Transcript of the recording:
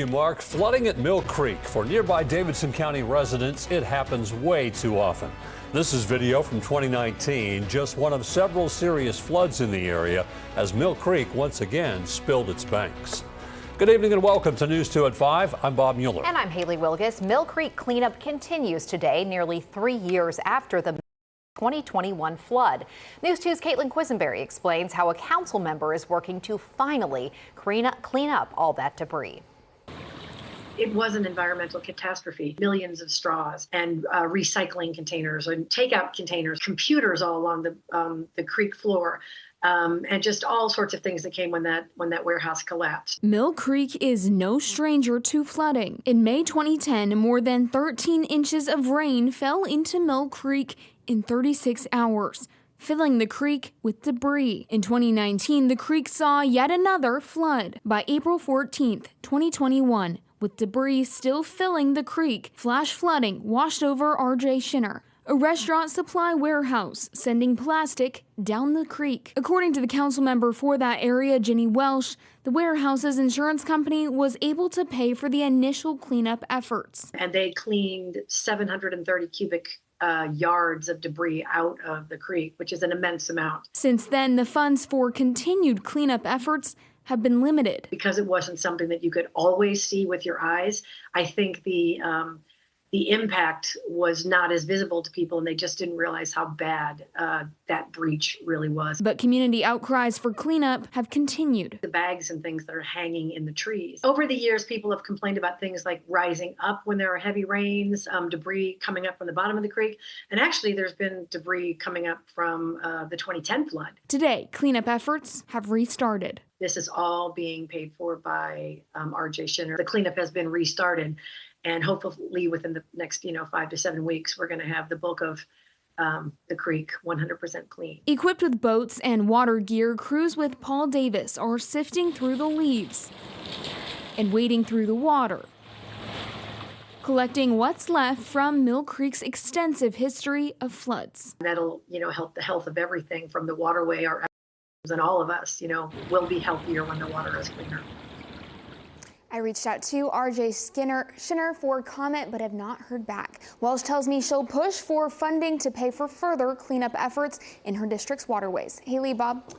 Mark, flooding at Mill Creek. For nearby Davidson County residents, it happens way too often. This is video from 2019, just one of several serious floods in the area as Mill Creek once again spilled its banks. Good evening and welcome to News 2 at 5. I'm Bob Mueller. And I'm Haley Wilgus. Mill Creek cleanup continues today, nearly 3 years after the 2021 flood. News 2's Caitlin Quisenberry explains how a council member is working to finally clean up all that debris. It was an environmental catastrophe. Millions of straws and recycling containers and takeout containers, computers all along the creek floor, and just all sorts of things that came when that warehouse collapsed. Mill Creek is no stranger to flooding. In May 2010, more than 13 inches of rain fell into Mill Creek in 36 hours. Filling the creek with debris. In 2019, the creek saw yet another flood. By April 14th, 2021, with debris still filling the creek, flash flooding washed over R.J. Schinner, a restaurant supply warehouse, sending plastic down the creek. According to the council member for that area, Jenny Welsh, the warehouse's insurance company was able to pay for the initial cleanup efforts. And they cleaned 730 cubic yards of debris out of the creek, which is an immense amount. Since then, the funds for continued cleanup efforts have been limited. Because it wasn't something that you could always see with your eyes, I think the impact was not as visible to people, and they just didn't realize how bad that breach really was. But community outcries for cleanup have continued. The bags and things that are hanging in the trees. Over the years, people have complained about things like rising up when there are heavy rains, debris coming up from the bottom of the creek. And actually, there's been debris coming up from the 2010 flood. Today, cleanup efforts have restarted. This is all being paid for by R.J. Schinner. The cleanup has been restarted. And hopefully within the next, 5 to 7 weeks, we're going to have the bulk of the creek 100% clean. Equipped with boats and water gear, crews with Paul Davis are sifting through the leaves and wading through the water, collecting what's left from Mill Creek's extensive history of floods. That'll, help the health of everything from the waterway. And all of us, will be healthier when the water is cleaner. I reached out to R.J. Schinner for comment, but have not heard back. Welsh tells me she'll push for funding to pay for further cleanup efforts in her district's waterways. Haley, Bob.